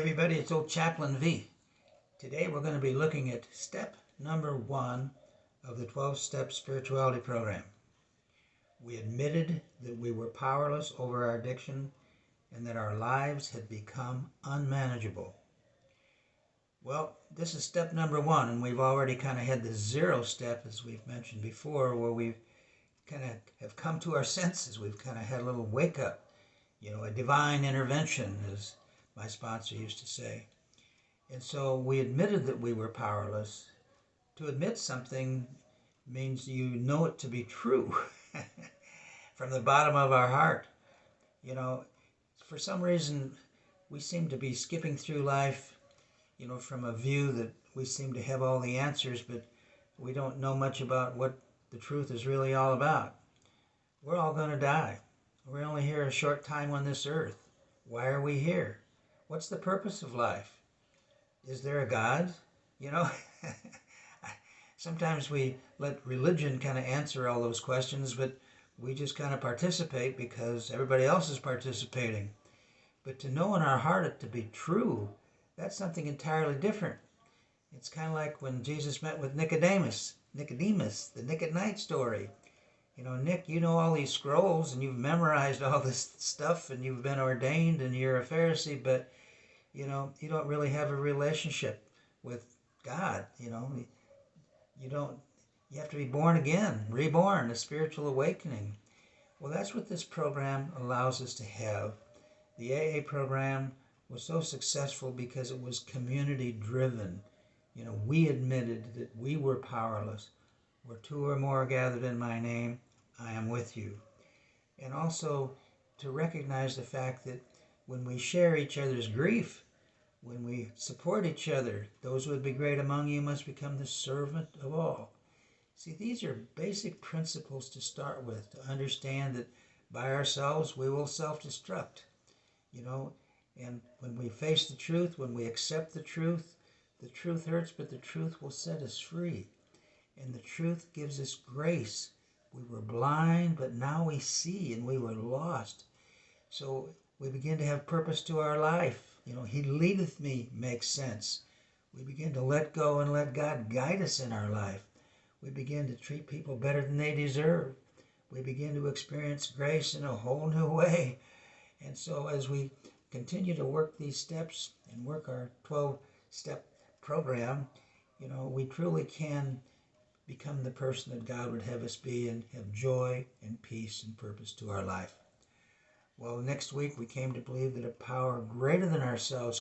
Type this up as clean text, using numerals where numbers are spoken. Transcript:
Everybody, it's old Chaplain V. Today we're going to be looking at step number 1 of the 12-step spirituality program. We admitted that we were powerless over our addiction and that our lives had become unmanageable. Well, this is step number 1, and we've already kind of had the 0 step, as we've mentioned before, where we've kind of have come to our senses. We've kind of had a little wake up, a divine intervention, as my sponsor used to say. And so we admitted that we were powerless. To admit something means you know it to be true from the bottom of our heart. For some reason, we seem to be skipping through life, from a view that we seem to have all the answers, but we don't know much about what the truth is really all about. We're all going to die. We're only here a short time on this earth. Why are we here? What's the purpose of life? Is there a God? Sometimes we let religion kind of answer all those questions, but we just kind of participate because everybody else is participating. But to know in our heart it to be true, that's something entirely different. It's kind of like when Jesus met with Nicodemus, the Nick at Night story. Nick, you know all these scrolls and you've memorized all this stuff and you've been ordained and you're a Pharisee, but you don't really have a relationship with God. You have to be born again, reborn, a spiritual awakening. Well, that's what this program allows us to have. The AA program was so successful because it was community driven. We admitted that we were powerless. Where 2 or more are gathered in my name, I am with you. And also to recognize the fact that when we share each other's grief, when we support each other, those who would be great among you must become the servant of all. See, these are basic principles to start with, to understand that by ourselves we will self-destruct. And when we face the truth, when we accept the truth hurts, but the truth will set us free. And the truth gives us grace. We were blind, but now we see, and we were lost. So we begin to have purpose to our life. He leadeth me makes sense. We begin to let go and let God guide us in our life. We begin to treat people better than they deserve. We begin to experience grace in a whole new way. And so as we continue to work these steps and work our 12-step program, we truly can become the person that God would have us be and have joy and peace and purpose to our life. Well, next week we came to believe that a power greater than ourselves